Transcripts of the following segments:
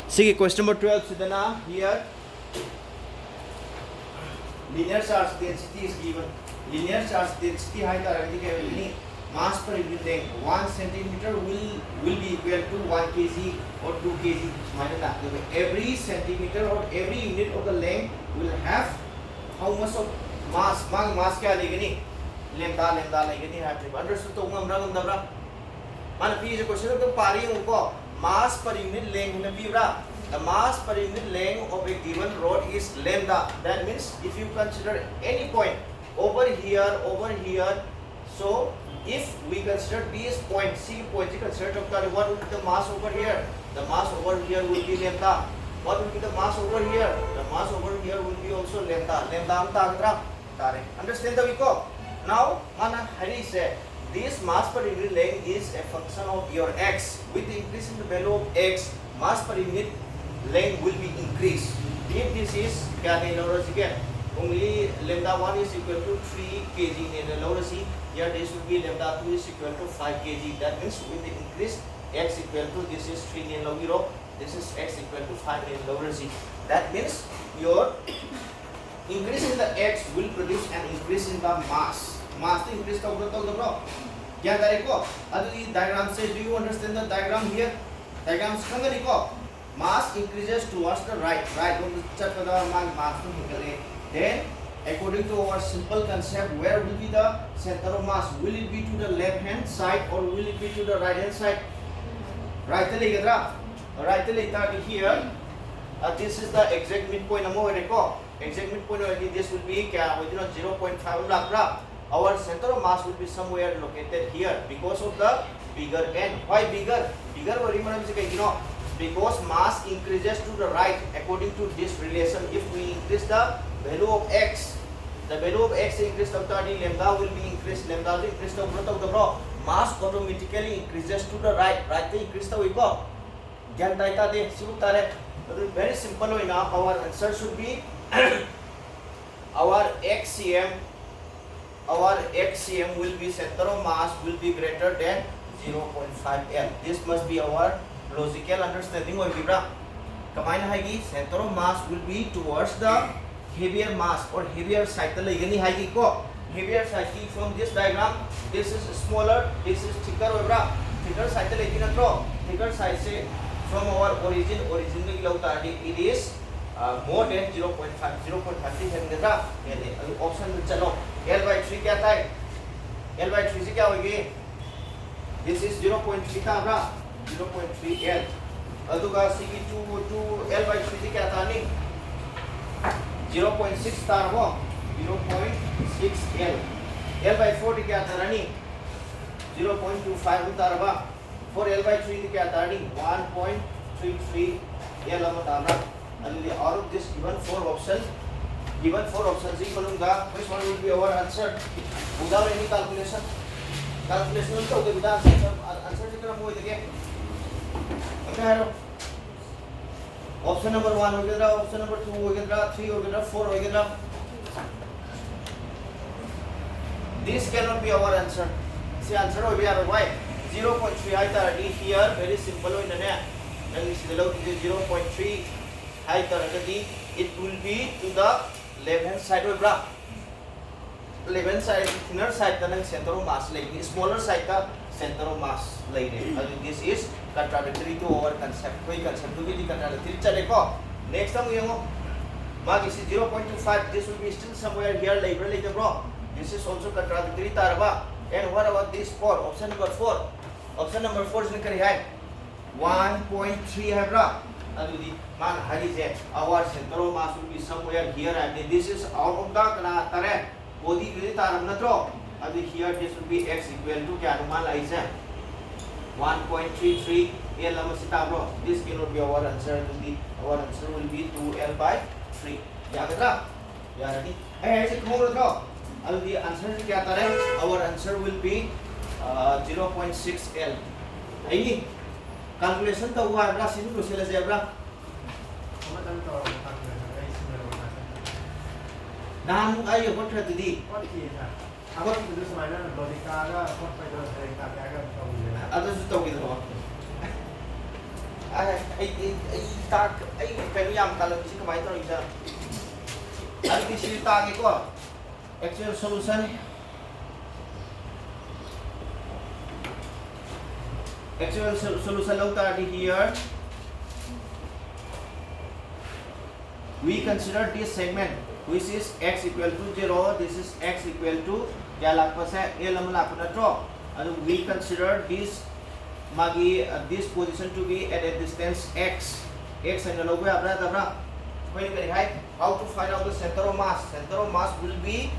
See question number 12 Sidana here linear charge density is given. Linear charge density height are mass per unit length 1 centimeter will be equal to 1 kg or 2 kg. Every centimeter or every unit of the length will have how much of mass? Mass kya legani? Lambda legani have to understood to ngamra. Man P is a question of the pari unko mass per unit length na pibra. The mass per unit length of a given rod is lambda. That means if you consider any point over here, so if we consider this point, C point, you consider what will be the mass over here? The mass over here will be lambda. What will be the mass over here? The mass over here will be also lambda. Understand the Viko? Now, Mana Hari said this mass per unit length is a function of your x. With the increase in the value of x, mass per unit length will be increased. If this is again, only lambda 1 is equal to 3 kg in the here this will be lambda 2 is equal to 5 kg. That means with the increase x equal to this is 3 in log this is x equal to 5 in log. That means your increase in the x will produce an increase in the mass. Mass increase the bro. Yeah, the diagram says, do you understand the diagram here? Diagram mass increases towards the right. Then, according to our simple concept, where will be the center of mass? Will it be to the left hand side or will it be to the right hand side? Right here. This is the exact midpoint. Exact midpoint this will be 0.5. Our center of mass will be somewhere located here because of the bigger n. Why bigger? Because mass increases to the right according to this relation. If we increase the value of x, the value of x increased of lambda will be increased. Lambda will increase the bro. Mass automatically increases to the right. Right increase the Viko. Very simple enough. Our answer should be our xcm will be center of mass will be greater than 0.5 L. This must be our logical understanding of Vibra. Center of mass will be towards the heavier mass or heavier side. Heavier side from this diagram, this is smaller, this is thicker. Thicker side thicker side say from our origin it is more than 0.5 option L by 3 क्या था L by 3 से क्या होगी this is 0.3 था 0.3 L अदुगा C2 L by 3 से क्या था नहीं 0.6 था वो 0.6 L L by 4 क्या था नहीं 0.25 होता रहा 4 L by 3 क्या था नहीं 1.33 L होता and out of this given four options which one will be our answer without any calculation will be the answer option number 1 option number 2 3 4 this cannot be our answer. See answer why 0.3 here very simple and 0.3 it will be to the left hand side of left hand side thinner side center of mass smaller side ka center of mass this is contradictory to our concept concept to be contradictory next time mag is 0.25 this will be still somewhere here later bro this is also contradictory taraba and what about this 4 option number 4 is 1.3 hai bro man our center of mass will be somewhere here and this is out of the body here this will be x equal to kya anuman lai 1.33 L this cannot be our answer. Our answer will be 2L by 3 ready the answer is kya our answer will be 0.6 L calculation to हुआ है Singh process है नाम आई होट रहती other cái yam ta lần chỉ có mấy thôi giờ anh đi siêu ta cái co actual solution lâu ta đi here we consider this segment which is x equal to 0, this is x equal to क्या लागपा से a लम लागपा draw and we consider this magi this position to be at a distance x and the logo abra tabra how to find out the center of mass will be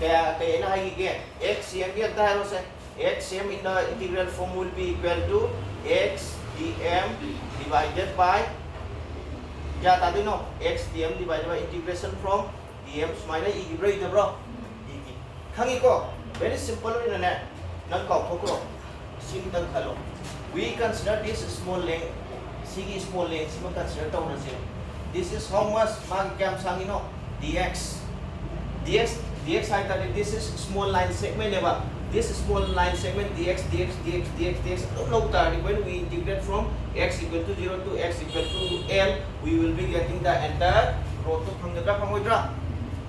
kaya na hai again x cm here ta hai x cm in the integral form will be equal to x dm divided by क्या था दिनो x dm divided by integration from dm minus e bro ito bro hangi ko very simple rin na nang kau thokro sim tang khalo we consider this small length sigi small length sim consider ta una sim this is how much mag kam sangino dx hai ta this is small line segment eba this small line segment dx look when we integrate from x equal to 0 to x equal to l we will be getting the entire row to phangoidra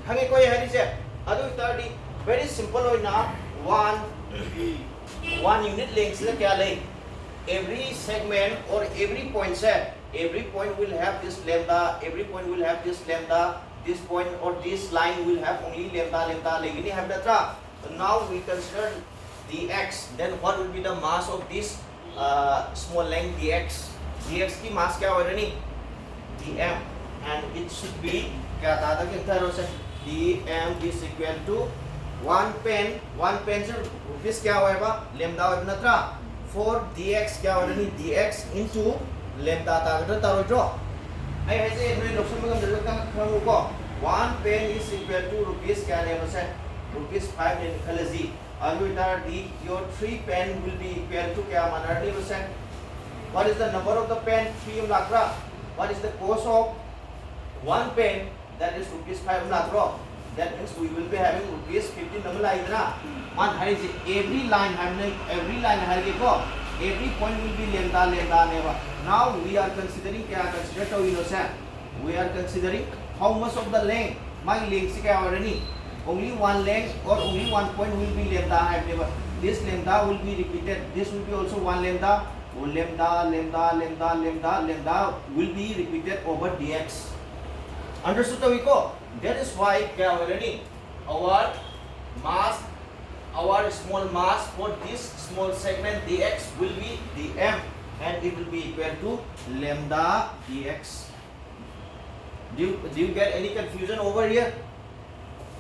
hangi ko ye se adu itadi very simple oina one unit length la kya le every segment or every point se every point will have this lambda this point or this line will have only lambda legini have that. So now we consider dx, then what will be the mass of this small length dx की mass क्या हो रही है dm and it should be क्या था कि इधर से dm is equal to one pen से रुपीस क्या होएगा lambda होएगा ना था for dx क्या हो रही है dx into lambda था अगर तारो जो आई ऐसे इन्हें लोग समझ गए लोग का को one pen is equal to rupees क्या लेगा से rupees 5 in Khalji Alvita D, your 3 pen will be equal to क्या माना 30%. What is the number of the pen? 3 lakra. What is the cost of 1 pen? That is rupees 5 lakra. That means we will be having rupees 15 number idna. Man hari every line hari ko every point will be lambda neva. Now we are considering क्या consider to innocent. We are considering how much of the length. My length से क्या हो रही only one length or only one point will be lambda I have never. This lambda will be repeated. This will be also one lambda. Oh, lambda will be repeated over dx. Understood the Vico? That is why already our small mass for this small segment dx will be dm and it will be equal to lambda dx. Do you get any confusion over here?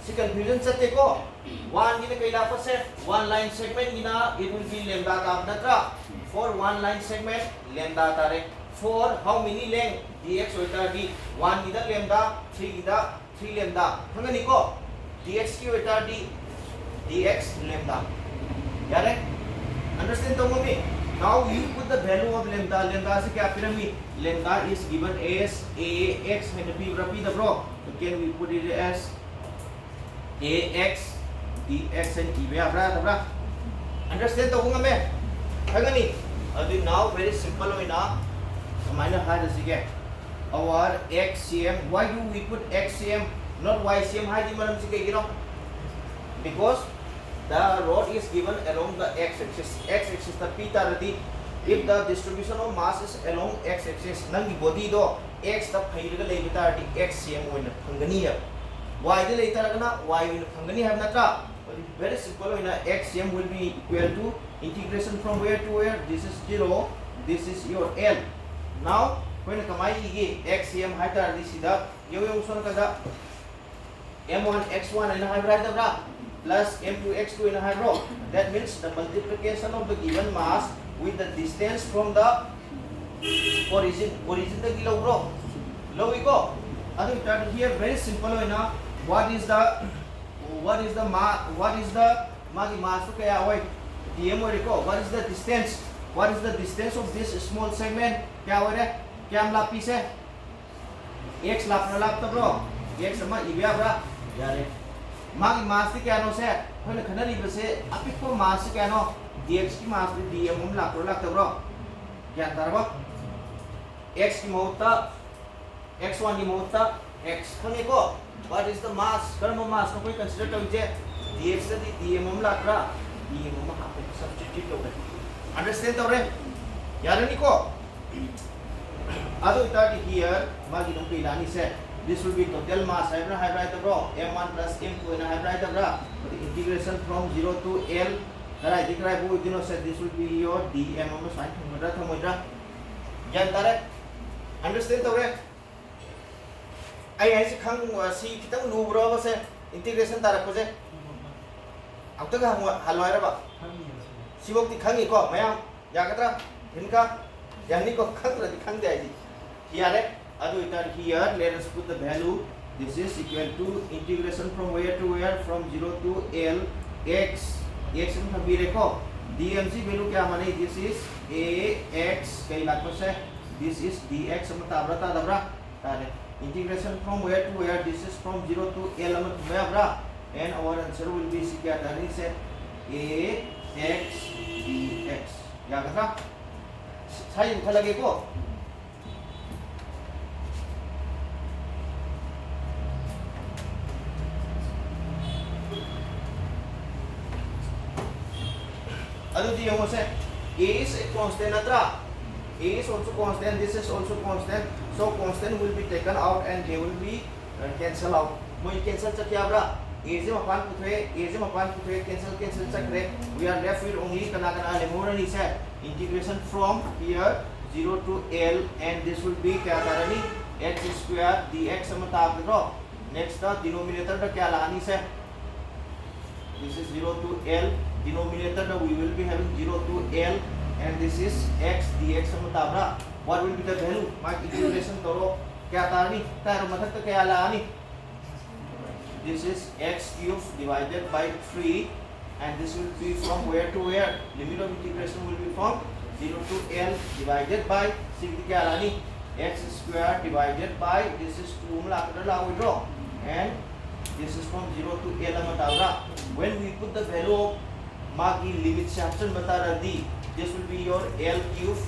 Si confusion sa teko one gina kaila se one line segment gina it will be lambda ka natra for one line segment lambda tare for how many length dx hoita di 1 gida lambda 3 gida 3 lambda hangani ko dx ki hoita di dx lambda yare understand to me now you put the value of lambda se kya pyramid lambda is given as ax and b the bro so can we put it as ax dx and e abra understand to nga me hangani adu now very simple oina minor hard is again our xcm why do we put xcm not ycm high di maram se kai because the rod is given along the x axis the p tarati if the distribution of mass is along x axis nang body do x the phairaga lei tarati xcm oina hangani hai y de later na y will fangani have natra very simple in xm will be equal to integration from where to where this is 0 this is your l now when kamai ige xm haita this ida yo son kada m1 x1 and have right the plus m2 x2 and have row that means the multiplication of the given mass with the distance from the origin the kilo bro low we go adu here very simple enough what is the magi mass to kaya hoy dm hoy ko what is the distance of this small segment kya hoy re kya lapi se x lap to bro x sama ibya bra yare magi mass ti kya no se hoy khanari be se apik ko mass kya no dx ki mass dm lap to bro kya tarbo x की महत्ता x1 की महत्ता x खंगे को what is the mass कर्म mass को कोई consider तो इजे dx से dm हम लाकरा dm हम हापे substitute हो गए understand तो रे यार नहीं को अदो इतार here मागी नंगे इलानी से this will be total mass hybrid bro m1 plus m2 and hybrid bro the integration from 0 to l right dikrai bu dino said this will be your dm हम साइन थमोद्रा ज्ञान तारे understand तो रे आई ऐसे खंग सी कितने लूब्रो बसे इंटीग्रेशन तारक को जे अब तक हम हलवाई रहा सिवोक ती खंगी को मैं याकतरा इनका यानी को खंग रही खंग जाए जी यारे अदु इतार here let us put the value this is equal to integration from where to where from 0 to l x x में भी देखो dmc वैल्यू क्या माने this is ax कई बात पर से this is dx मतलब ताबरा तारे integration from where to where this is from 0 to l and our answer will be क्या करनी से ax dx क्या कहा सही उठा लगे को अदु दी हम से a is a constant अत्रा a is also constant this is also constant so constant will be taken out and they will be cancel out moi cancel चा क्या बरा a से मापान पुथे cancel चा करे we are left with only kana le morani से integration from here 0 to l and this will be क्या करनी x square dx मतलब रो next the denominator का क्या लानी से this is 0 to l denominator we will be having 0 to l and this is x dx मतलब what will be the value mark integration करो क्या तारनी तार मतलब तो क्या लानी this is x cube divided by 3 and this will be from where to where limit of integration will be from 0 to l divided by 6 क्या लानी x square divided by this is 2 मतलब withdraw and this is from 0 to l मतलब when we put the value of mark limit section बता रहा दी this will be your l cube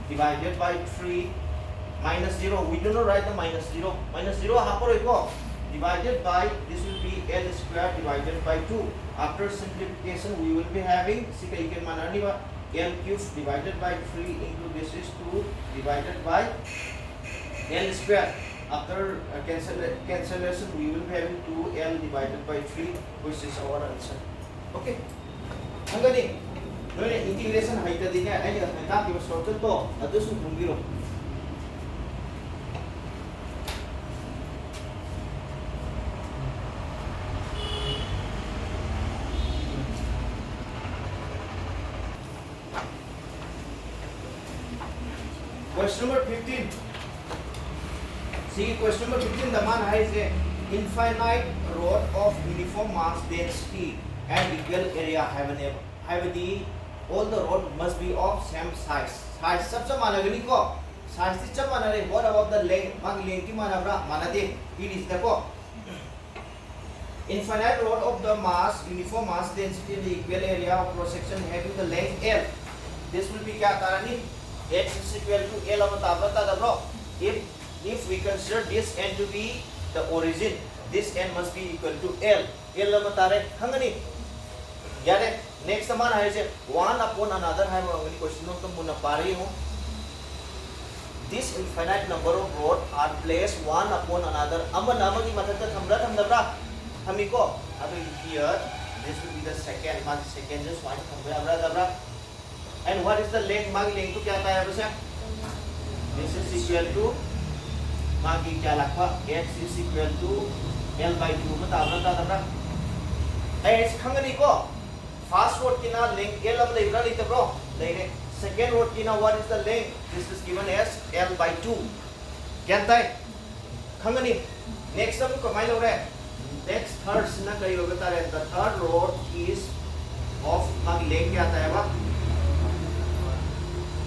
divided by 3 minus 0 we do not write the minus 0 यहाँ पर एक divided by this will be l square divided by 2 after simplification we will be having सिका इके मानानी बा l cube divided by 3 into this is 2 divided by l square after cancellation we will be having 2l divided by 3 which is our answer okay hangani none integration height दिने आइने ना कि सोचन तो अदुसु भूमिरो question number 15 see question number 15 the man has a infinite rod of uniform mass density and equal area have the all the rod must be of same size size सबसे माना गनी को size से चप माना रे what about the length मांग length की माना बरा माना दे it is देखो infinite rod of the mass uniform mass density in the equal area of cross section having the length l this will be क्या कारण x is equal to l मतलब बता दो bro if we consider this n to be the origin this n must be equal to l मतलब रे हंगनी यारे next समान है जे one upon another है मैं क्वेश्चन तो मुन्ना पा रही हूँ this infinite number of rods are placed one upon another अमन नाम की मतलब तो हम दबरा हम इको अब here this will be the second one second just one हम दबरा and what is the length मांग length तो क्या आता है बस this is equal to मांग की क्या लगवा x is equal to l by 2 मतलब दबरा ऐसे खंगनी को first road की ना length l अब लेबरा लेते bro लेने second road की ना what is the length this is given as l by 2 क्या है खंगनी next हम को माइल हो रहा है next third ना कहीं लोग बता रहे the third road is of मांग length क्या आता है बा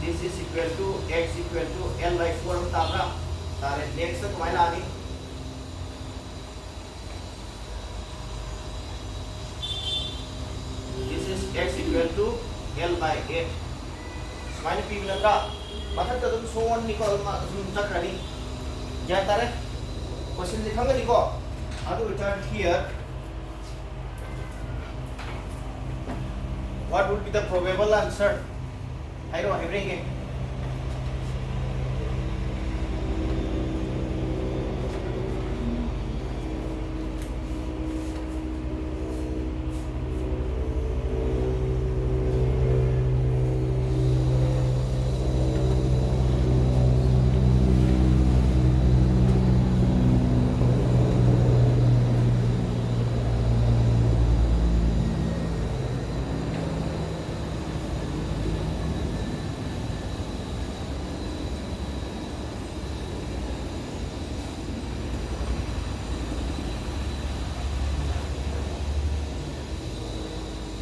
this is equal to x equal to l by 4 हम ताबरा तारे next तक माइल आनी x equal to L by 8 minus p मिलेगा mathak ta dum so on ni ko chakrani ya tare question ni khanga ni ko adu return here what would be the probable answer hairo hairenge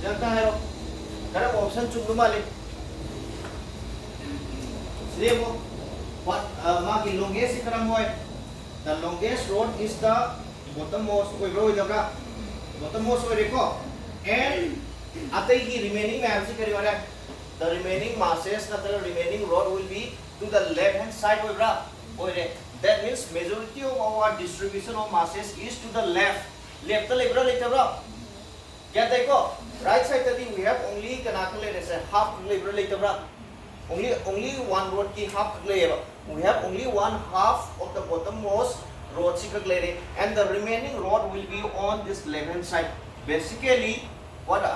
Jangan hero, karena option cuma malik. Sebo, what magi longest sekarang boy. The longest road is the bottommost. Koi bro jaga, bottommost koi reko. And atai ki remaining में हमसे करी वाला. The remaining masses, the remaining road will be to the left hand side koi bra. Koi re. That means majority of our distribution of masses is to the left. Left तो Lebra लेते bro. क्या देखो right side tadi we have only kanakle as a half liberal later only one road ki half layer we have only one half of the bottommost road sikale and the remaining road will be on this left hand side. Basically what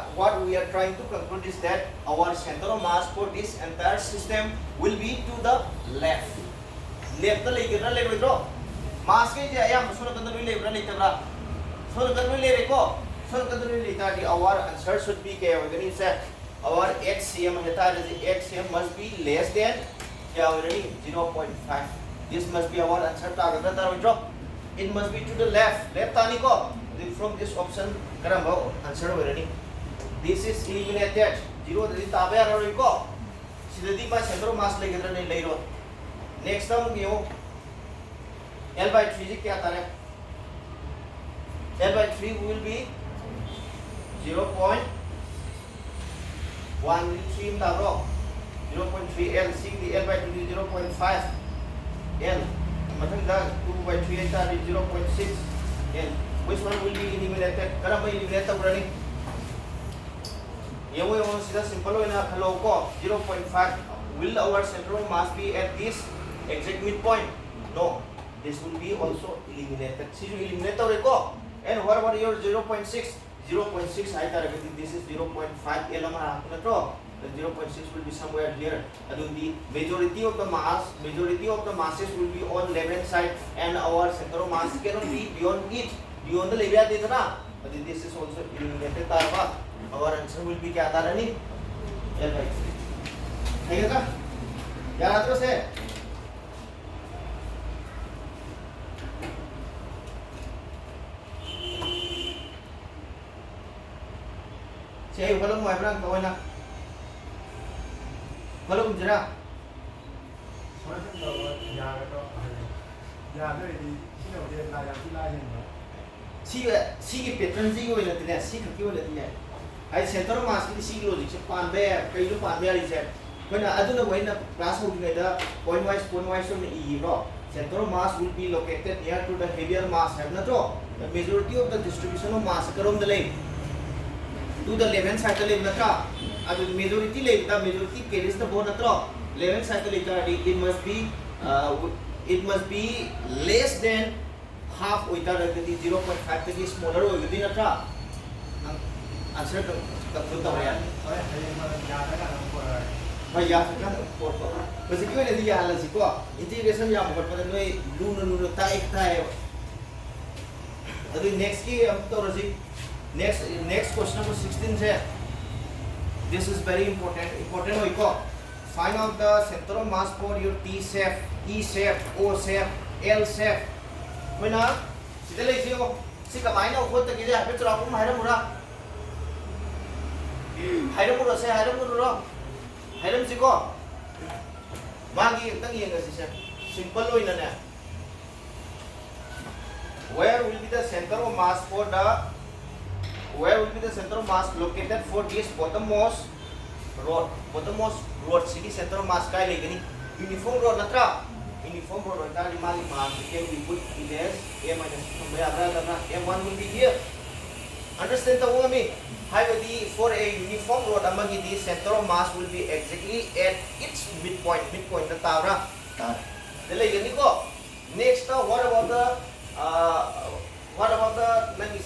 we are trying to conclude is that our center of mass for this entire system will be to the left later later mass ke je ayam sura kan later later sura kan later ko so our answer should be our HCM HCM must be less than 0.5. This must be our answer. It must be to the left. From this option, answer. This is eliminated. 0 center of mass. Next time, L by 3 L by 3 will be 0.13 taro 0.3 L C the L by 2 is 0.5 L mathang da 2 by 3 is 0.6 L which one will be eliminated karamba eliminated brani yawo sida simple hoina khalo ko 0.5 will our central mass be at this exact midpoint no this will be also eliminated see you eliminated ko and what about your 0.6 0.6 I thought this is 0.5 L then 0.6 will be somewhere here. And the majority of the masses will be on left hand side and our center of mass cannot be beyond it. Beyond the area did na. But this is also eliminated. Our answer will be kya tara ni? L by 3. ठीक है का? यार आते से Saya kalau mau berang kau nak, kalau menjera. Si cái pattern gì gọi là thế này, si cái kiểu là thế này. Hay center mass cái si logic sẽ pan bè, cái lúc pan bè đi xem. Cái nào adu na vậy na class học cái đó point wise so này ý đó. Center mass will be located near to the heavier mass, have na to. The majority of the distribution of mass karom dalay. To the left hand side the natra adu majority the majority carries the bone natra left hand side it must be less than half with the 0.5 to smaller with the natra answer to the way भाई यार क्या code को बस क्यों नहीं दिया हाल सिको integration या बहुत पता नहीं लून ताई है अभी नेक्स्ट की हम तो रजी Next question number 16 है. This is very important. Important हो eco. Find out the center of mass for your T shape, E shape, O shape, L shape. कोई ना सीधे ले इसी को सी कमाई ना उखोट तक इधर पे चला कुम हायरम मुरा से हायरम सी को मांगी तंग ये कैसे से simple हो इन्हें Where will be the center of mass for the Where will be the center of mass located for this bottommost road? Bottommost road city center of mass काय लेके नहीं uniform road natra uniform road ta di mali mass can we put it as a minus m1 will be here. Understand the one me? For a uniform road amagi the center of mass will be exactly at its midpoint the tara. Next, what about the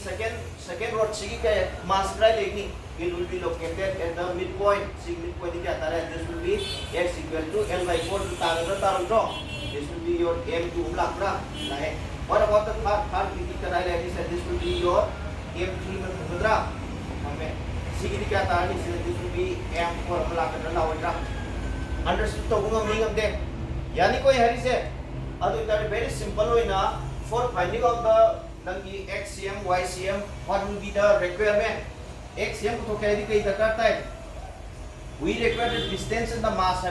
second road? Mass it will be located at the midpoint. This will be x equal to L by 4 to this will be your M2 block. What about the third? This will be your M3 Mudra. This will be M4 block. Understood? Yani koi hari se very simple for finding out the XCM, YCM, what will be the requirement? XCM to carry the we require the distance and the mass.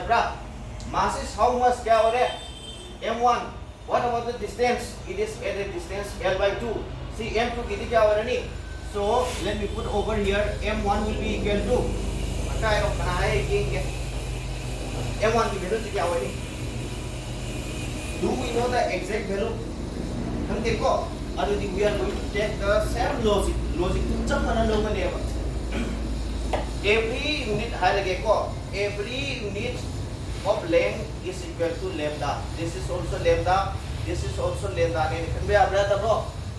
Mass is how much M1. What about the distance? It is at a distance L by 2. See M2 so let me put over here M1 will be equal to M1 की value क्या होगी? Do we know the exact value? हम देखो, we are going to take the same logic. जब mana लोगों ने every unit of length is equal to lambda. This is also lambda. This is also lambda.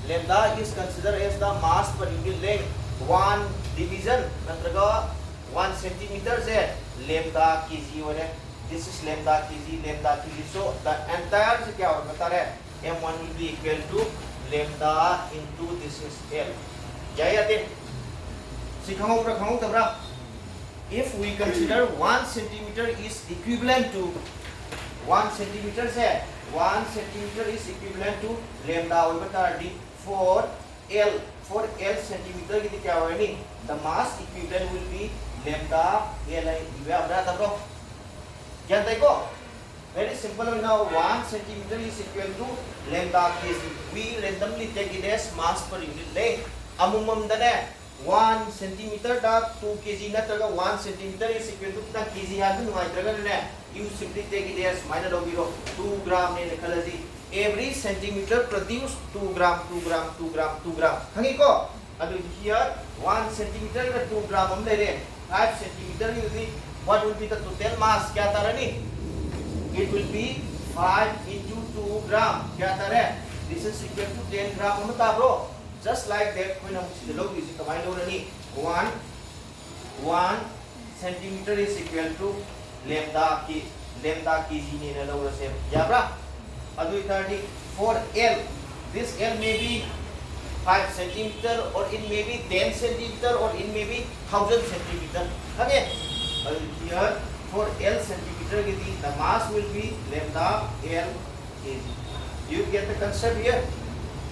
Lambda is considered as the mass per unit length. One division, 1 centimeter is lambda kg. This is lambda kg. So the entire M1 will be equal to lambda into this is L. If we consider 1 centimeter is equivalent to 1 centimeter is equivalent to lambda for L centimeter the mass equivalent will be lambda L. Very simple now. 1 centimeter is equal to lambda kg. We randomly take it as mass per unit length. Amumam dane 1 centimeter da 2 kg natraga 1 centimeter is equal to kg happen. You simply take it as minus 2 gram every centimeter produce 2 gram. Here 1 centimeter 2 gram 5 centimeter what will be the total mass? It will be 5 into 2 gram. This is equal to 10 gram. Just like that, when one centimeter is equal to lambda kg. For L, this L may be 5 centimeter or it may be 10 centimeter or it may be 1000 centimeter. Here for L centimeter the mass will be lambda L kg. You get the concept here?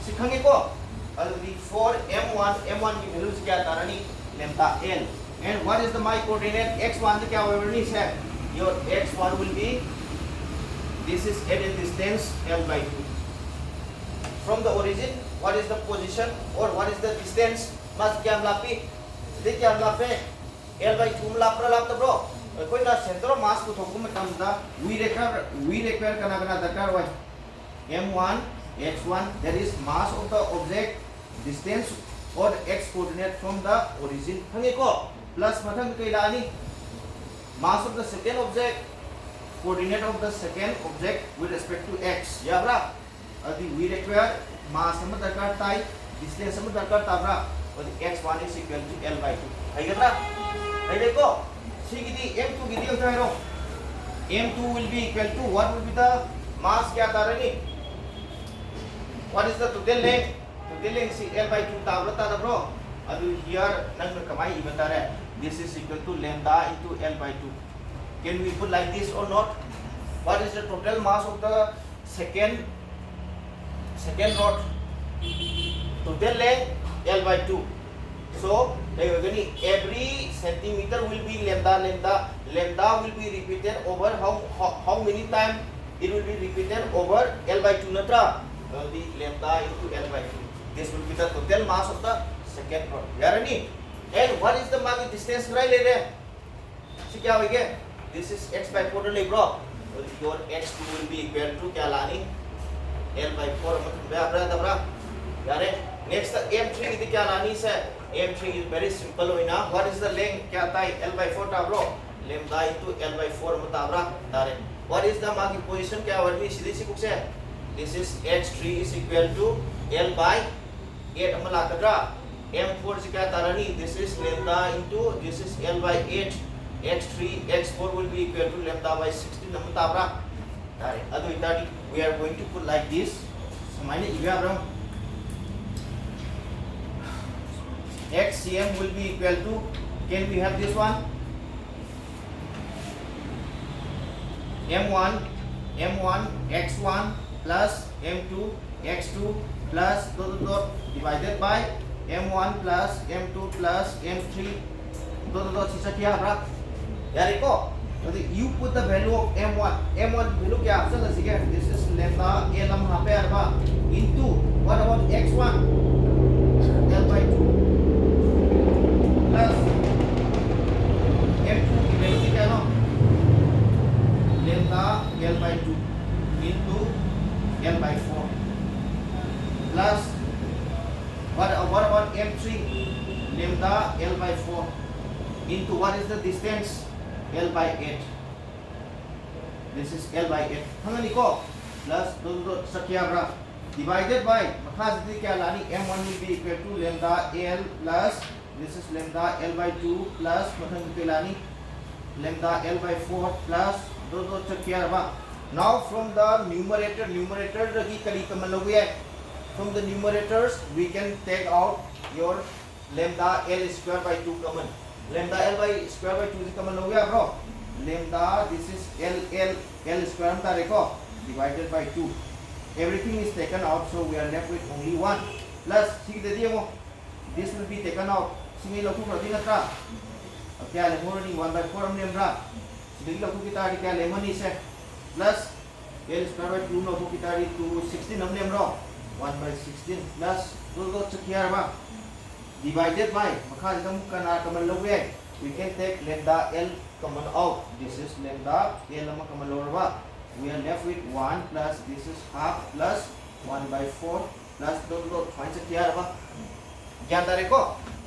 For M1 की value क्या तारनी lambda L. And what is the my coordinate? X1 से क्या होगा? Your X1 will be this is at a distance L by 2 from the origin. What is the position or what is the distance? Mas क्या मलापी? दे क्या मलापे? L by 2 मलाप bro. कोई ना center of mass को थोकु में कम था. We require करना दरकार M1 X1 that is mass of the object, distance or x coordinate from the origin. Plus mass of the second object, coordinate of the second object with respect to x. We require mass distance x1 is equal to L by 2. M2 will be equal to what will be the mass? What is the total length? Total length is L by 2 bro. Here this is equal to lambda into L by 2. Can we put like this or not? What is the total mass of the second rod? Total length L by 2. So every centimeter will be lambda. Lambda will be repeated over how many times? It will be repeated over L by 2 natra. The lambda into L by 2. This will be the total mass of the second rod. And what is the mass distance? This is x by 4 bro. your x2 will be equal to क्या लानी l by 4 मतलब आपरा तबरा यारे next m3 की क्या लानी से m3 is very simple होई ना what is the length क्या था l by 4 ताबरो lambda into l by 4 मुताबरा तारे what is the माकी position क्या वर्मी सीधी सी कुछ है this is x3 is equal to l by 8 अमला कटरा m4 से क्या तारानी this is lambda into this is l by 8 x3 x4 will be equal to lambda by 16 हम ताबरा तारे अदो इताडी we are going to put like this समाने इव्या ब्रम xcm will be equal to can we have this one m1 x1 plus m2 x2 plus dot divided by m1 plus m2 plus m3 dot sisa क्या है यार देखो you put the value of m1 value क्या option है सीखे this is lambda l हम यहाँ पे आरबा into what about x1 l by 2 plus m2 की वैल्यू क्या है lambda l by 2 into l by 4 plus what about m3 lambda l by 4 into what is the distance l by 8 this is l by 8 hangani ko plus do sakya bra divided by makhas di kya lani m1 will be equal to lambda l plus this is lambda l by 2 plus mathang ke lani lambda l by 4 plus do sakya ba now from the numerator ragi kali kamal logi hai from the numerators we can take out your lambda l square by 2 common lambda l by square by 2 से common हो गया bro lambda this is l square हम तारे को divided by 2 everything is taken out so we are left with only 1 plus ठीक दे दिए वो this will be taken out सिंगे लोगों को प्रति नत्रा अब क्या ले मोरनी 1 by 4 हम लेम्ब्रा सिंगे लोगों की तारी क्या लेमनी से plus l square by 2 लोगों की तारी 216 हम लेम्ब्रा 1 by 16 plus दो चकियार बा divided by makha jam kana common loge we can take lambda l common out this is lambda l ma common lower ba we are left with 1 plus this is half plus 1 by 4 plus dot find se kya ba gyan dare ko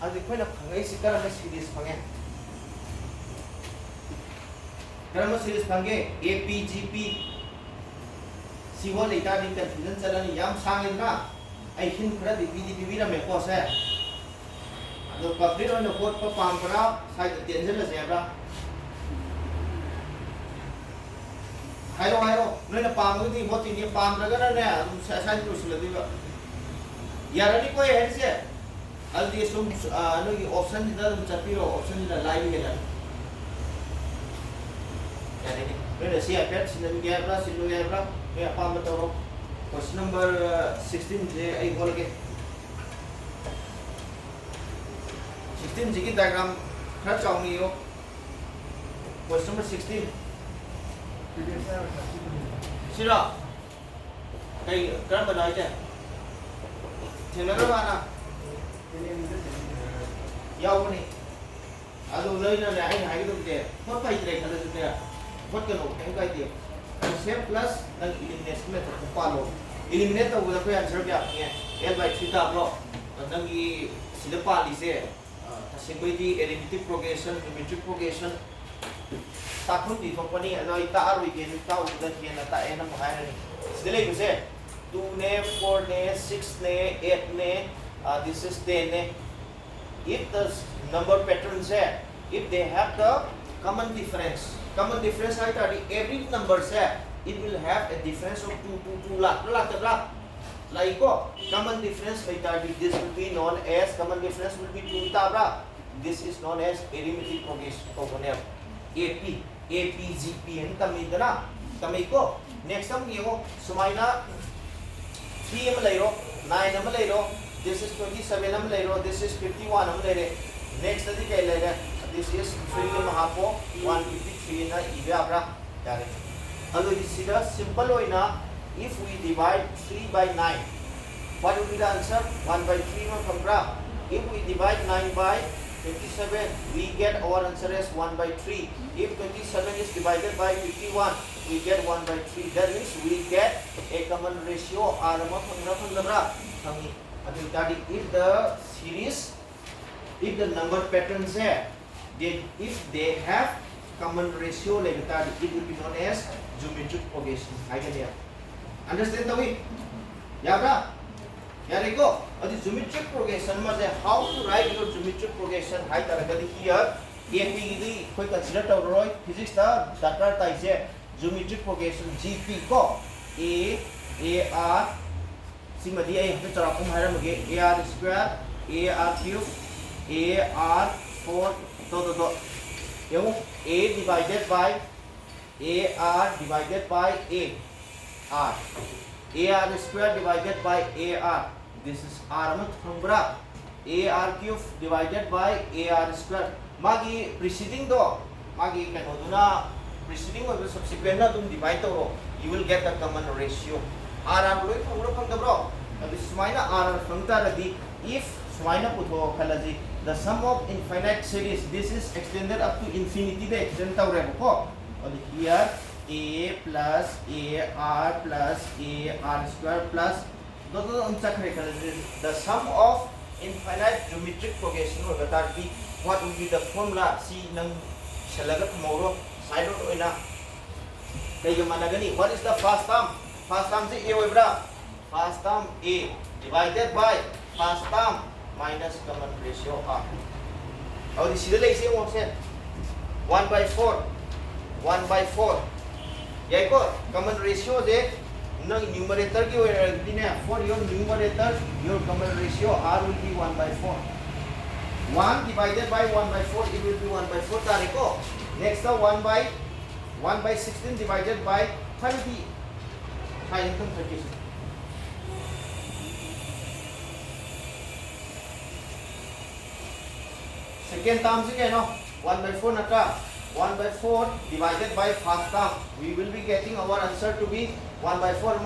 adi khoi na phangai si karama series phange karama series phange apgp siwo leita din confusion chalani yam sang na ai hin khara di pdp ra me ko se तो public और note पर palm करा side tension ले सेबरा हाइरो नोने palm गति मोती नि palm रगना ने side तो सुले दिबा यारनी कोई है से अलदी सुम नो की ऑप्शन इधर चपिरो ऑप्शन इधर लाइव गेला यानी नोने सी एपेट सिन गेबरा सिलो गेबरा मे पाम बताओ क्वेश्चन नंबर 16 जे आई बोल के 16 जी की डायग्राम खरा चाऊंगी यो क्वेश्चन नंबर 16 सिरा कई करम बनाई जाए थेनगर बाना याव नहीं आदो लेना ने आई हाई तो दे बहुत पाई ट्रेक कर दे बहुत के लोग कहीं काई दे सेम प्लस नंग एलिमिनेशन में तो पालो एलिमिनेट तो वो कोई आंसर क्या है l by 3 ता लो नंगी सिले पाली से सिंपली एलिमेंटिव प्रोग्रेशन ज्योमेट्रिक प्रोग्रेशन ताखुन दी कंपनी अदो इता आरो इगेन इता उदा केन ता एन म हायरनी सिले गुसे 2 ने 4 ने 6 ने 8 ने this is 10 ने if the number patterns है if they have the common difference है that every number है it will have a difference of 2 lakh like common difference by that this will be known as common difference will be 2 tabra this is known as arithmetic progression component apgp and tamidana tamiko next हम ये सुमाइना 3 हम ले रो 9 हम ले रो this is 27 हम ले रो this is 51 हम ले रे next अभी क्या ले रे this is 3 हम हापो 153 ना इवे आपरा यारे अलो इसीदा simple होई ना if we divide 3 by 9 what will be the answer 1 by 3 में कमरा if we divide 9 by 27 we get our answer as 1 by 3 if 27 is divided by 51 we get 1 by 3. That means we get a common ratio R if the series, if the number patterns here, if they have common ratio, like it will be known as geometric progression. Understand the way? Yeah, here go. The geometric progression, how to write your geometric progression? Here, we consider physics data type geometric progression GP ko AR simadi ay hatu charakum haram ge AR square AR cube AR 4 yung A divided by AR divided by AR AR square divided by AR, this is R mat thambra AR cube divided by AR square magi preceding do magi kanoduna preceding or subsequent na dum divide to you will get the common ratio R loi thangro phang da bro this sumaina R phangta radi if sumaina putho khalaji the sum of infinite series this is extended up to infinity the extend tawre ko here A plus AR plus AR square plus the sum of infinite geometric progression or what will be the formula? See nang shalagat moro side road oina kayo managani. What is the first term? First term is A webra. First term A divided by first term minus common ratio R. How this is the same option. 1 by 4. 1 by 4. Yeah, go common ratio is nang numerator ki for your numerator your common ratio R will be 1 by 4. 1 divided by 1 by 4 it will be 1 by 4 tariko. Next 1 by 16 divided by 30. Second term again, no? 1 by 4 naka. 1 by 4 divided by first term. We will be getting our answer to be 1 by 4.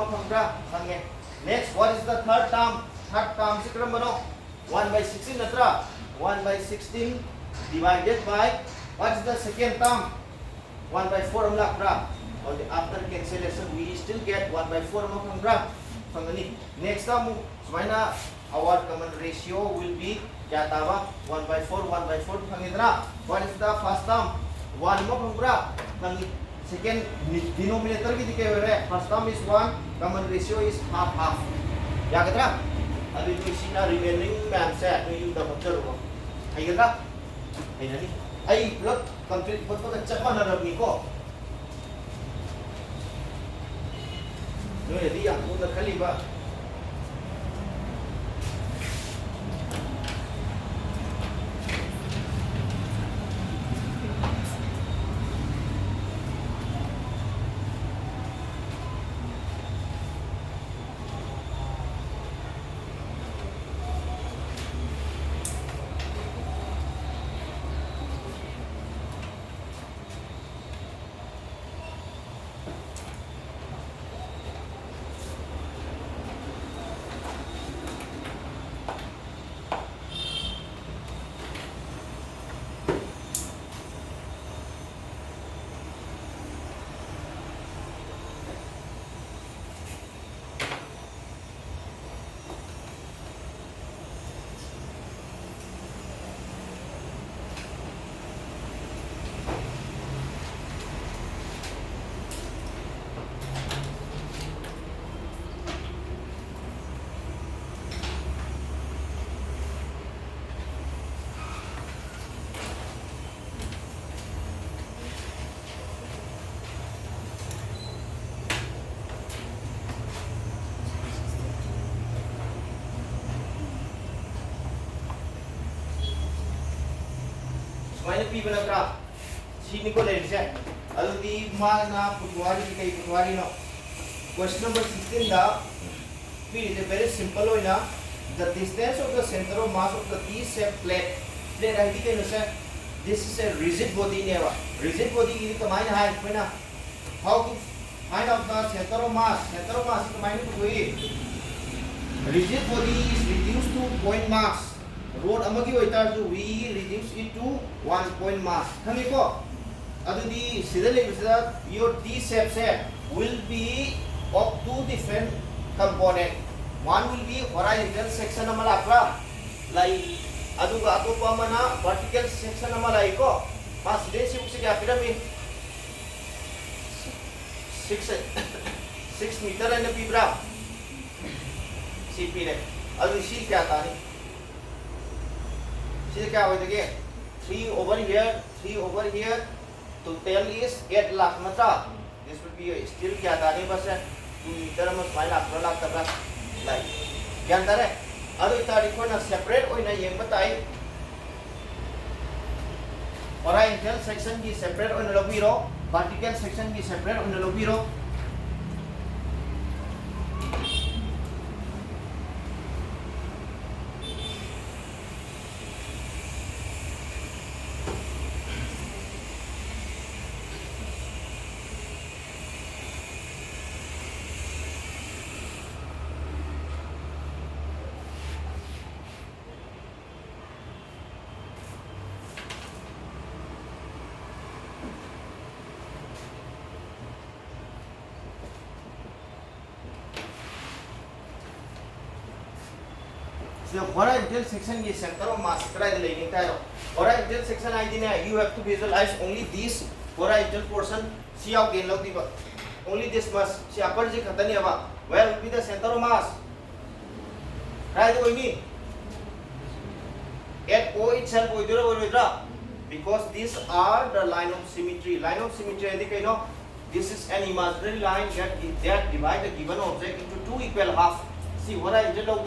Next, what is the third term? Third term 1 by 16 natra. 1 by 16 divided by what is the second term? 1 by 4 after cancellation we still get 1 by 4 next term our common ratio will be 1 by 4 1 by 4 what is the first term? 1 second denominator first term is 1 common ratio is half remaining man set you the hotel I plot complete but the chapa na rabni ko no yadi ang una khali ba Sumaina pi bala sini ko le se alu di ma na putwari kai putwari no question number 16 da pi is a very simple oina the distance of the center of mass of the T-shaped plate plate ai di no se this is a rigid body ne wa rigid body ki to mine hai na how to find out the center of mass to mine to we rigid body is reduced to point mass road amagi oitar to we reduce it to 1 point mass thami ko adudi sida lebisida your T shape se will be of two different component. One will be horizontal section nama lakra lai aduga atopa mana vertical section nama lai ko mas de sibuk se kya pirami 6 meter and pibra CP ne adu C kya ta ni C kya hoy dege 3 over here total is 8 lakh matra. This will be still kya ta ni bas 2 meter mas 5 lakh tabra lai kya ta re adu ta ri ko na separate oi na yeng batai horizontal section ki separate oi na lobiro vertical section ki separate oi na lobiro. The horizontal section is center of mass. Horizontal section idea you have to visualize only this horizontal portion. See how gain only this mass. See upper ji khatani aba. Where will be the center of mass? Right away me. At O itself because these are the line of symmetry. Line of symmetry this is an imaginary line that divide the given object into two equal half. See horizontal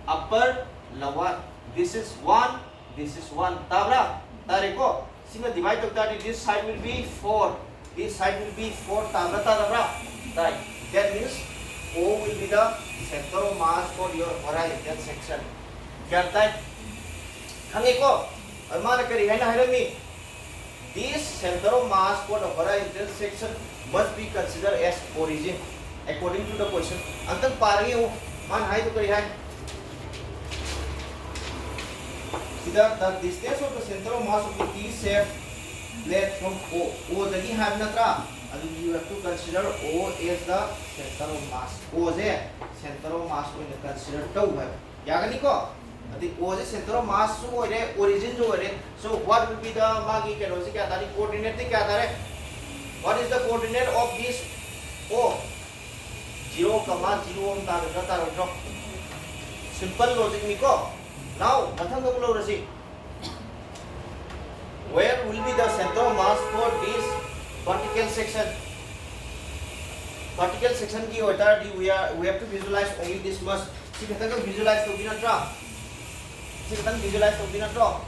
upper lower, this is 1 tabra tareko singa divide to that this side will be 4 tabra right. That means O will be the center of mass for your horizontal section. Get that hangi ko amana kari hai na harami this center of mass for the horizontal section must be considered as origin according to the question. Antan paragi ho man hai to kari hai the distance of the center of mass of the T-shaped plate from O. O the have natra. You have to consider O as the center of mass. O is a center of mass when you consider two. Yagani ko. The O is center of mass so origin so what will be the magi kenosi kya tari coordinate kya tare? What is the coordinate of this O? 0, 0 simple logic niko. Now, where will be the center of mass for this vertical section? Vertical section ki we have to visualize only this mass. See visualize to binatra. Visualize to binatra.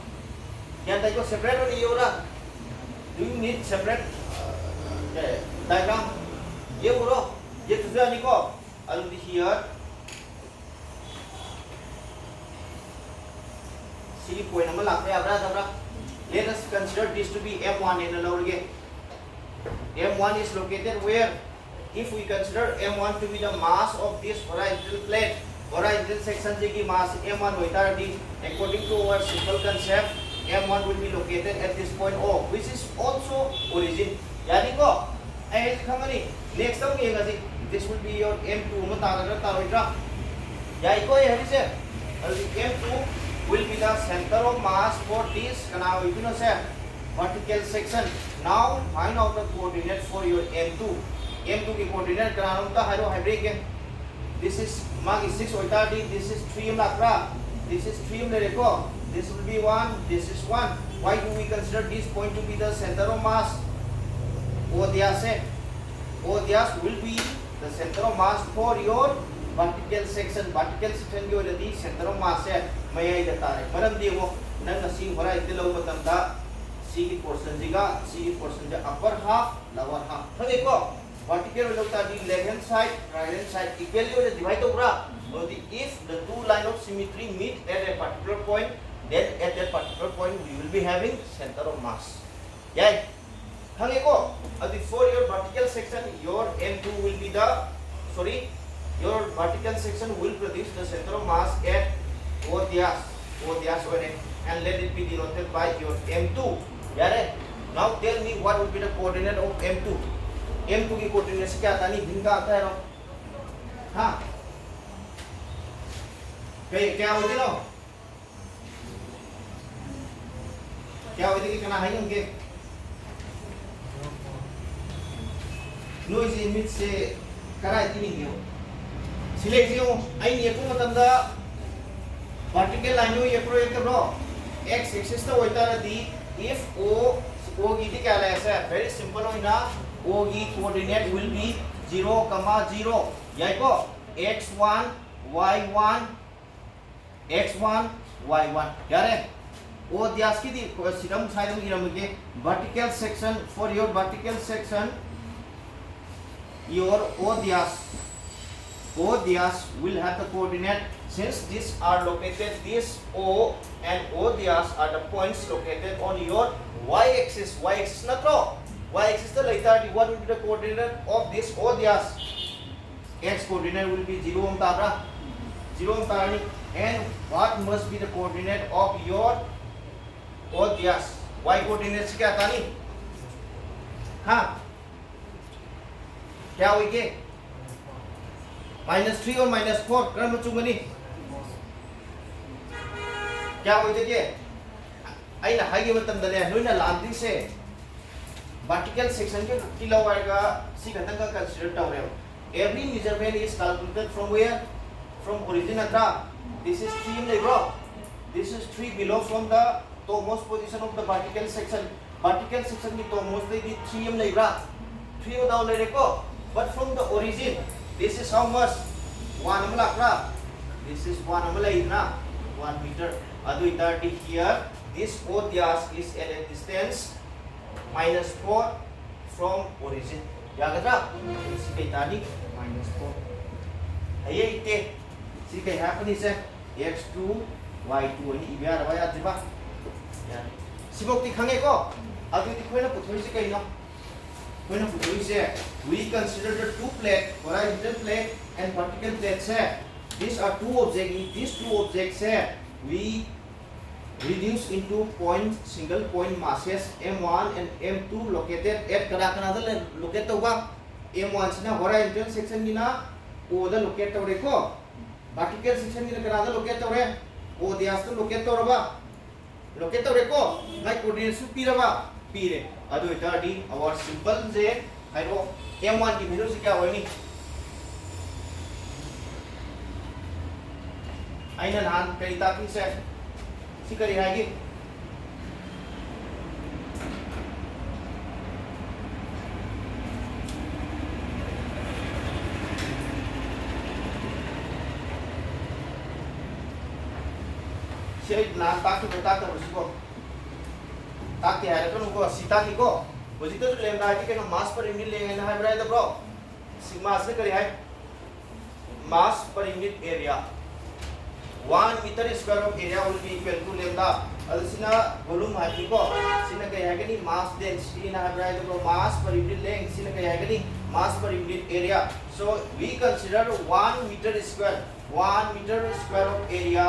Can I go separate or yora? Do you need separate diagram? Yoro. Yet to the Nico. I'll be here. Let us consider this to be M1 in the lower again. M1 is located where? If we consider M1 to be the mass of this horizontal plate, horizontal section ki mass M1 according to our simple concept, M1 will be located at this point O, which is also origin. Yani ko, next time this will be your M2. M2 will be the center of mass for this vertical section. Now find out the coordinate for your M2. M2 की coordinate hybrid. This is 6 this is 3 this is 3 this will be 1, this is 1. Why do we consider this point to be the center of mass? O will be the center of mass for your vertical section. Vertical section की वजह center of mass है मैं देता है परम देवो नंग सी होरा इतने लोग बताता सी की portion जो upper half lower half तो देखो vertical लोग ताकि left hand side right hand side equally वजह divide तो पूरा और if the two line of symmetry meet at a particular point, then at that particular point we will be having center of mass. Yeah. For your vertical section, your M2 will be the your vertical section will produce the center of mass at O and let it be denoted by your M2. Yeah. Now tell me what would be the coordinate of M2. M2 की coordinate क्या आता नहीं भिन्न का आता है रो हाँ क्या होती लो क्या होती कि कना है उनके noise image से करा इतनी नहीं हो सिले इसी हो आई ये को मतलब दा vertical line हो ये pro एक रो x axis तो होता है दी if o की थी क्या है ऐसा very simple हो ना o की coordinate will be 0, 0 ये को x1 y1 x1 y1 क्या है o दियास की थी सिरम साइड में गिरम के vertical section for your vertical section your o dias will have the coordinate since these are located this o and o dias are the points located on your y axis na to y axis to later what will be the coordinate of this o dias x coordinate will be 0 tabra 0 tabra and what must be the coordinate of your o dias y coordinate क्या था नहीं हाँ क्या हुई के -3 और -4 क्रम चुंगनी क्या हुई थे के आई ना हाई के मतलब दले नोई ना लांटी से vertical section के किलो वाले का सी घटना का consider टाउ रहे हो every measurement is calculated from where from origin अथा this is 3 like bro this is 3 below from the topmost position of the vertical section की topmost like 3 like bro 3 उदाव ले रहे को but from the origin this is how much 1 amla kra this is 1 amla na 1 meter adu itarti here this o dias is at a distance -4 from origin yagadra si kai tani -4 aye ite si kai happen is x2 y2 ani ibya ra ya diba ya sibok ti khange ko adu ti khoina puthoi si kai no when we consider the two plate horizontal plate and vertical plates है these are two objects in these two objects है we reduce into single point masses m1 and m2 located at करा locate होगा m1 से ना horizontal section की ना o दा locate हो रहे को vertical section की ना करा locate हो रहे o दियास तो locate हो रहे को मैं coordinates पी रहा पीरे अदु इताडी our simple जे हाइरो m1 की वैल्यू से क्या होनी आइना नान करिता की से सिकरी हाइगी से नान ताकि बता कर उसको ताकि है तो उनको सीता की को वही तो लेना है कि मास पर यूनिट लेंगे ना है ब्राइट ब्रो सिग्मा से करी है mass per unit area 1 meter square of area will be equal to lambda adusina volume है को सिना कह है कि mass density ना है ब्राइट ब्रो मास पर यूनिट लेंगे सिना कह है कि mass per unit area so we consider 1 meter square of area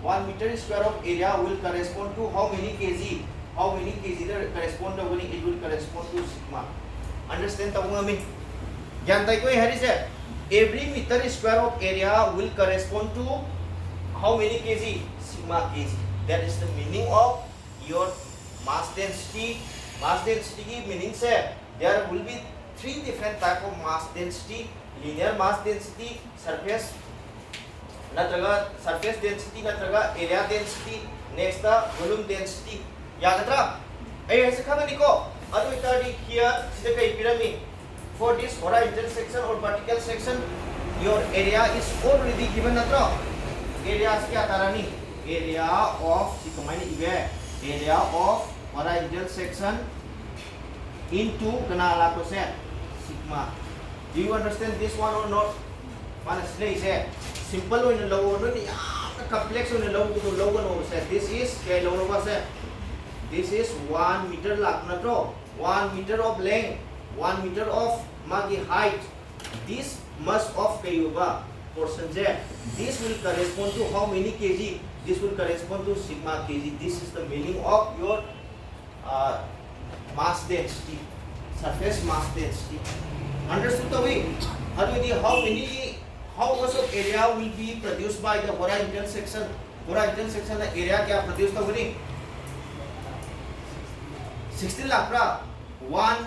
1 meter square of area will correspond to how many kg that correspond to it will correspond to sigma understand tabunga mi gyan tai koi hari se every meter square of area will correspond to how many kg sigma kg that is the meaning of your mass density ki meaning se there will be three different type of mass density linear mass density surface density natraga area density next the volume density यागद्रा ऐ ऐसे खाना निको अदु इताडी here sida kai pyramid for this horizontal section or vertical section your area is already given natra area क्या tarani area of sikamani ibe area of horizontal section into kanala ko se sigma do you understand this one or not mana slay se simple one low no ni complex one low no se this is ke low no se this is 1 meter lakna to 1 meter of length 1 meter of magi height this must of kayuba portion j this will correspond to how many kg this will correspond to sigma kg this is the meaning of your mass density, surface mass density. Understood the way? How much of area will be produced by the horizontal section? Horizontal section the area क्या produce होगी? 16 lakh pra. One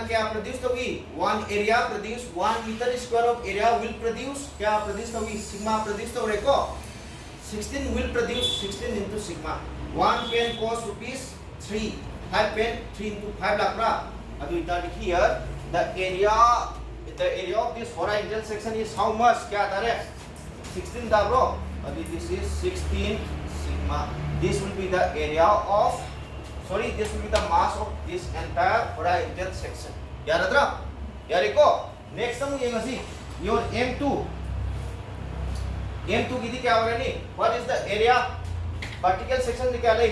क्या produce होगी? One area produce 1 meter square of area will produce क्या produce होगी? Sigma produce तो रेको 16 will produce 16 into sigma. One pen cost rupees 3. 5 pen 3 into 5 lakh pra. अभी इधर here the area of this horizontal section is how much? क्या आता है? 16 था bro. अभी this is 16 sigma. This will be the area of, sorry, this will be the mass of this entire horizontal section. याद रहा? यार देखो next हम ये मसी your M2 कितनी क्या होगा नहीं? What is the area? Vertical section निकाल ले.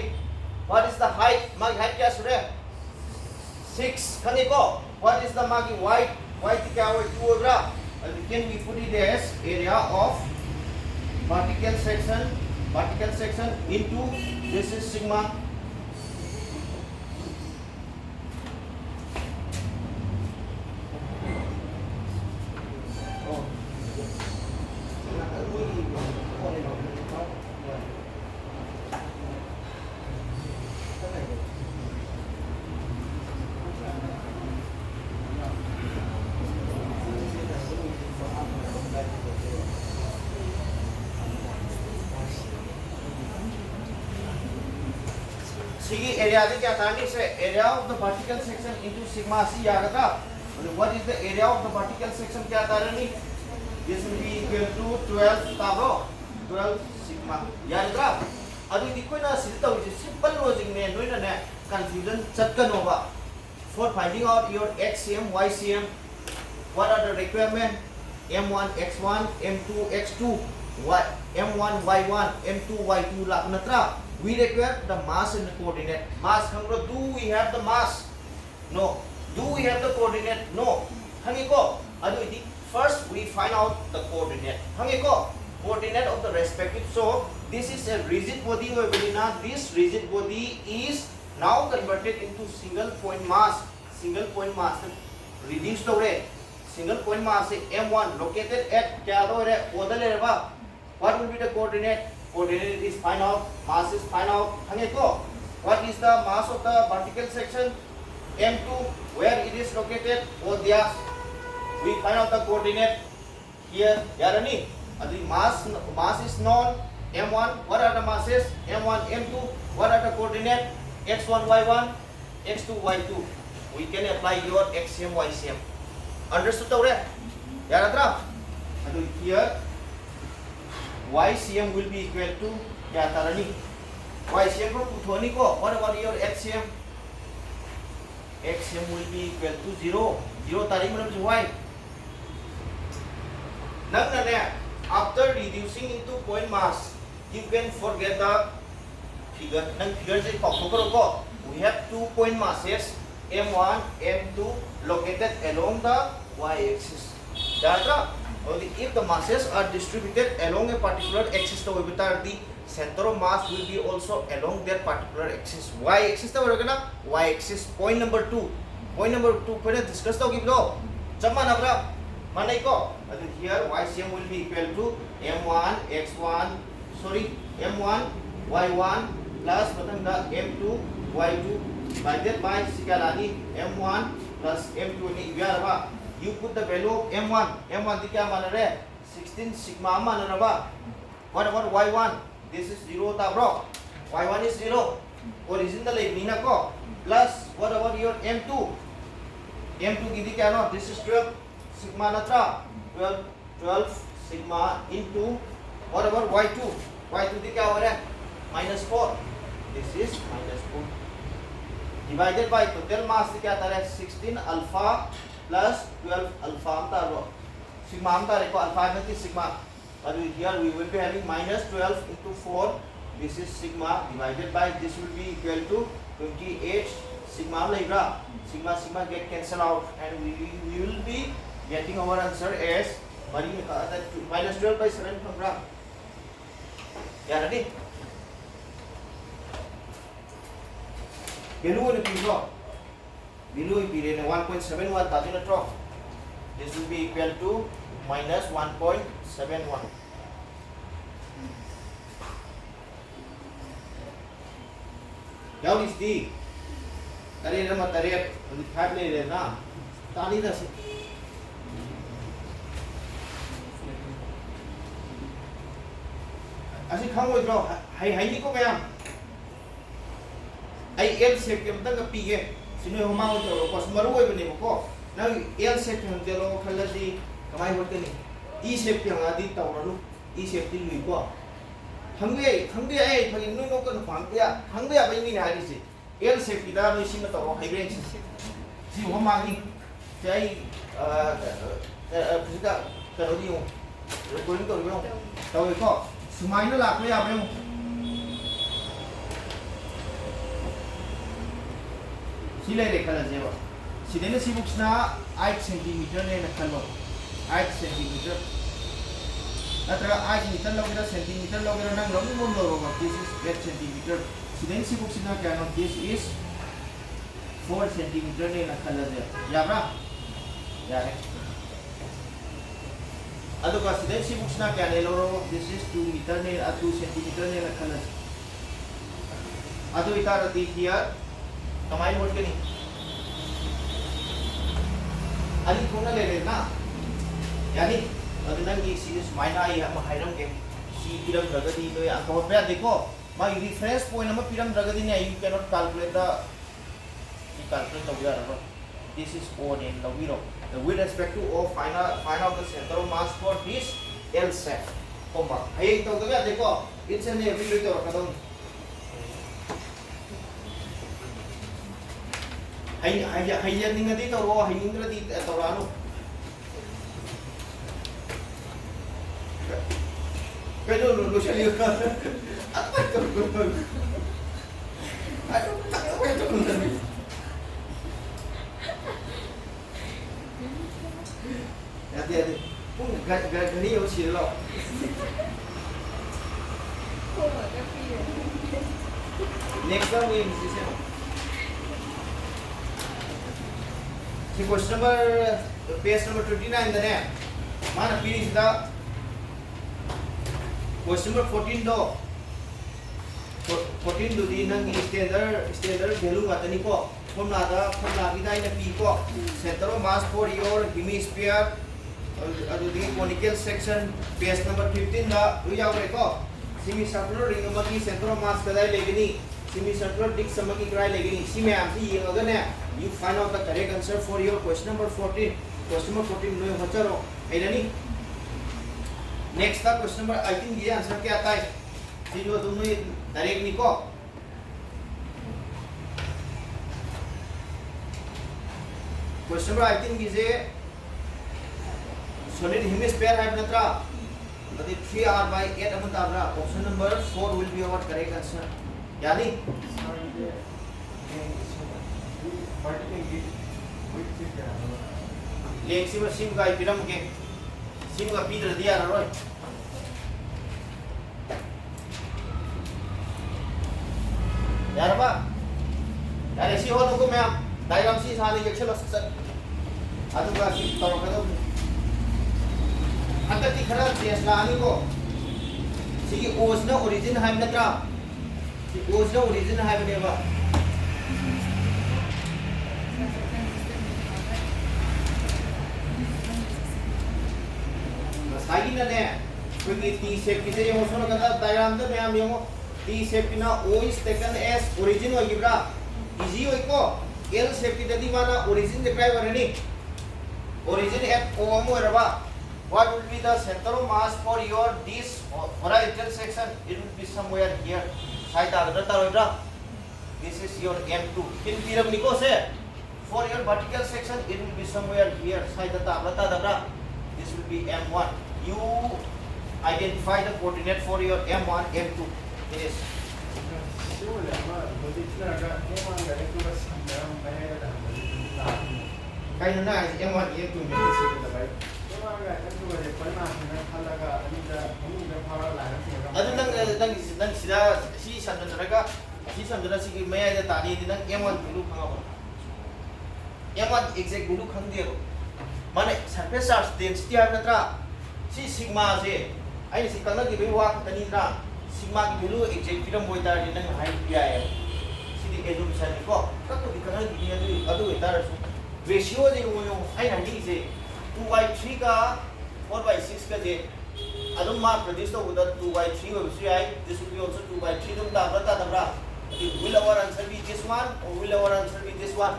What is the height? Mark height क्या सुरे? 6 खाने को. What is the marking white? White क्या होगा? 2 होगा. Can we put it as area of vertical section into this is sigma. Area क्या था नहीं से area of the vertical section into sigma c याद था. What is the area of the vertical section क्या था नहीं? This will be equal to 12 था bro. 12 sigma याद था. अभी देखो ना सिर्फ तो simple logic में नोई ना confusion चक्कर होगा. For finding out your xcm ycm, what are the requirement? M1 x1, M2 x2, M1 y1, M2 y2 La नत्रा. We require the mass and the coordinate. Mass, do we have the mass? No. Do we have the coordinate? No. First we find out the coordinate. Coordinate of the respective. So this is a rigid body. This rigid body is now converted into single point mass. Single point mass reduced to single point mass M1 located at what will be the coordinate? Coordinate is find out, mass is find out. What is the mass of the vertical section? M2, where it is located? We find out the coordinate here. Yarani, the mass is known. M1, what are the masses? M1, M2, what are the coordinate? X1, Y1, X2, Y2. We can apply your XCM, YCM. Understood already? Yaratra? Here. YCM will be equal to क्या था runny? YCM को पूछोनी को. What about your XCM? XCM will be equal to 0. 0 तारीख में जो Y. नंग after reducing into point mass, you can forget the figure. Nang figure से पकड़ो को. We have 2 point masses M1, M2 located along the Y-axis. That's if the masses are distributed along a particular axis, the center of mass will be also along that particular axis. Y-axis Y-axis. Point number 2. Point number 2 पहले discuss तो कितना? जब माना बरा माने को. Here YCM will be equal to M1 X1 M1 Y1 plus M2 Y2 divided by सिकालानी M1 plus M2 ni Bihar You put the value of M1. M1 di kya mana rahe? 16 sigma mana raba. What about Y1? This is 0 ta bro. Y1 is 0. Original nina ko. Plus what about your M2? M2 ki di kya no? This is 12 sigma na tra. 12 sigma into what about Y2? Y2 di kya ho raha hai? -4. This is -4. Divided by total mass di kya ta raha hai? 16 alpha plus 12 alpha amta sigma amta reko alpha is sigma. But here we will be having -12 into 4. This is sigma divided by this will be equal to 28 sigma laga. Sigma get cancelled out and we will be getting our answer as -12 by 7 from Yeah, ready? Hello, value period 1.71 tadi na tro. This will be equal to minus 1.71. Now is D. Tadi nama tadi 5 le na. Tadi dah sih. Asik kamu itu, hai ni kau kaya. Ai L shape yang tengah pige, sini humau itu, kos maru itu ni buko. Nah L shape yang jelo kalau di kamai buat ni, E shape yang ada di tahu lalu, E shape di lui buat. Hanggai pagi nu kan hanggai apa ini hari sih. L shape kita ni sini tahu hai range. Si humau ni, jadi kita kalau dia, kau ni tahu dia, tahu itu. Sumai nó lạc với nhau không? Xí lên để khăn là gì vậy? Xí đến là xí bút na 8 cm này là khăn rồi 8 cm. Nó tra 8 cm lâu cái cm lâu cái năng lắm muốn lâu rồi. This is 8 cm. Xí đến xí bút na cái nó this is 4 cm này là khăn là gì? Dạ ra? Dạ đấy. Aduga siden si buksna kya loro this is 2 meter ne 2 centimeter ne rakhala adu itara di here kamai mode kani ali kona le na yani adu nang gi si maina ai ma hairam ke si piram dragadi no ya ko pa dekho ma reference point ma piram dragadi ne you cannot calculate the calculate to ya this is o ne no with respect to O, find out the center of mass for this L shape. Comma. Hey, तो क्या देखो? It's an every तो रखा दो. Hey ये निंगा दी तो वो hey निंगा दी तो रानो. Cái lo chali का. Apa itu? Aduh, tak apa itu. Hati-hati. Pun gani yo sih lo. Next one we is this question number page number 29 the name. Mana finish the question number 14 do. 14 do di nang standard value matani ko. Formula kita ini P ko. Center of mass for your hemisphere. Conical section page number 15 da uyau reko semicircular ring amagi center of mass kadai legini semicircular disc amagi kadai legini si me am si yengaga ne you find out the correct answer for your question number 14 question number 14 lo hacharo aidani next the question number I think ये answer क्या आता है जी जो तुमने direct निको question number I think is a solid hemisphere है नत्रा that is 3r by 8 अमन ताबरा option number 4 will be our correct answer यानी लेंग सिम सिम का पिरम के सिम का पीटर दिया रोय यार बा यार ऐसी हो तो को मैं डायग्राम सी सारे एक्सेल सर अदुगा सी तरो कदो अंतर की खरा चेस लानी को सी ओरिजिनल ओरिजिन है नत्रा सी ओरिजिनल ओरिजिन है बनेबा साइड ना ने क्योंकि टी शेप की से ये मोशन का डायग्राम तो मैं यमो टी शेप की ना O is taken as origin हो गिब्रा इजी हो को एल शेप की ददी माना ओरिजिन दिखाई बरनी ओरिजिन एट ओ मो रबा what will be the center of mass for your this horizontal section it will be somewhere here side adra taroibra this is your m2 in piram niko se for your vertical section it will be somewhere here side adra tadabra this will be m1 you identify the coordinate for your m1 m2 it is kayo na m1 m2 अदु नंग सिदा सी समझनरगा सी समझना सी मया दा तानी नंग M1 बिलु खंगाबो M1 exact value खंगे माने surface charge density है नत्रा सी sigma से आई सिकलना की value वाक तनी ना sigma की value exact फिरम बोलता है जिन्हें height किया है सी assumption को तब तो दिखना की अदु इतार ratio जे वो आई हंडी से 2/3 का 4/6 का जे adum ma produce to with 2/3 of CI. This will be also 2/3 of the will our answer be this one or will our answer be this one?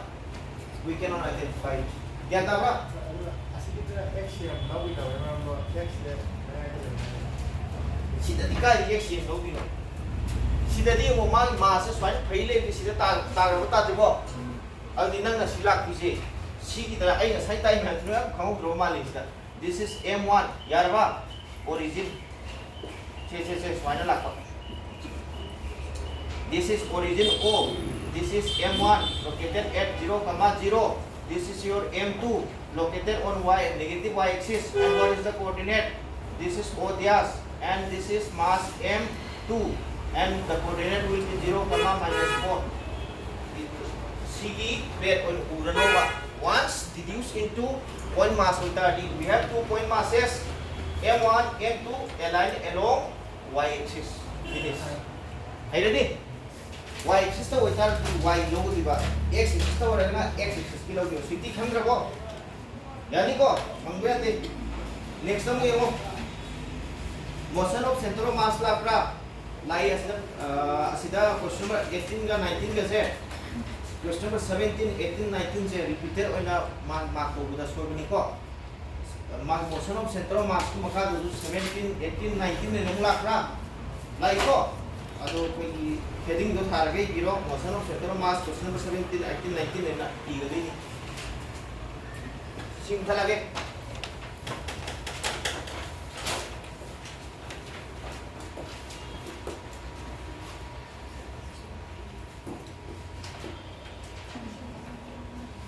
We cannot identify it. Yeah, Tabra? Sida di ka reaction no bino. Sida di mo ma mass swan phaile ki sida ta ta de bo. Adi nang na silak ki se. Si ki ta ai na sai tai na thra khau ro ma le sida. This is M1. Yarba origin से final lakpa. This is origin O. This is M1 located at 0,0. This is your M2 located on y negative y axis. And what is the coordinate? This is O dash and this is mass M2 and the coordinate will be 0,-4. Sigi plate on Uranova. Once deduced into point mass we have 2 point masses. M1, M2 aligned along y axis. Finish. Are you ready? Y axis to y logo diba. X axis to wala na x axis kilo kilo. Siti khamra ko. Yani ko. Mangguya te. Next time mo motion of center of mass la pra. Lai asida question number 18 ka 19 ka se. Question number 17, 18, 19 se repeated oina mark ko buda so bini ko. Motion of center of mass ko maka 17, 18, 19 ne nung lakra. Like ko. Ado koi heading do tharage giro motion of center of mass question number 17, 18, 19 ne na igadi. Sim thalage.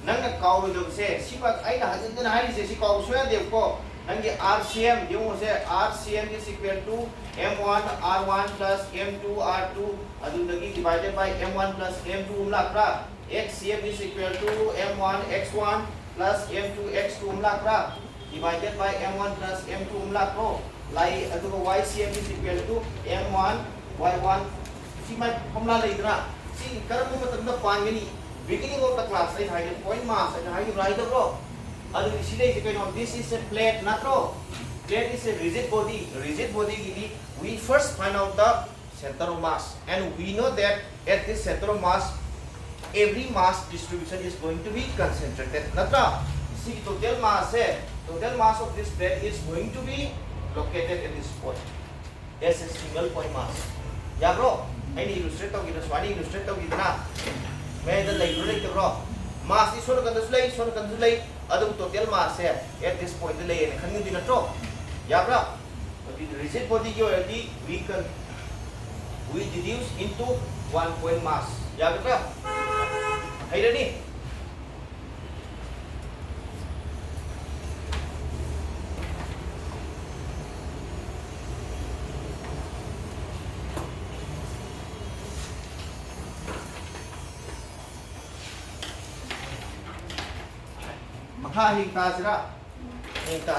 Nang kau do se sipat ai na hatin na hari se si kau suya de ko nang ge RCM yung se RCM is equal to M1 R1 plus M2 R2 adu lagi divided by M1 plus M2 umlakra XCM is equal to M1 X1 plus M2 X2 umlakra divided by M1 plus M2 umlakro lai adu YCM is equal to M1 Y1 si mai formula lai dra si karam mo matam pangani beginning of the class I hide point mass and hide right bro adu isile this is a plate na bro plate is a rigid body gili we first find out the center of mass and we know that at this center of mass every mass distribution is going to be concentrated natra see total mass of this plate is going to be located at this point as a single point mass yeah bro I illustrate to gina swani illustrate to gina मैं इधर like रोले के bro मास इस सोन कंदुलाई अदम total mass है at this point ले ये खन्नी दिन ट्रो या bro तो the rigid body की already we deduce into 1 point mass या ब्रो है ready ha hi ta sira ni ta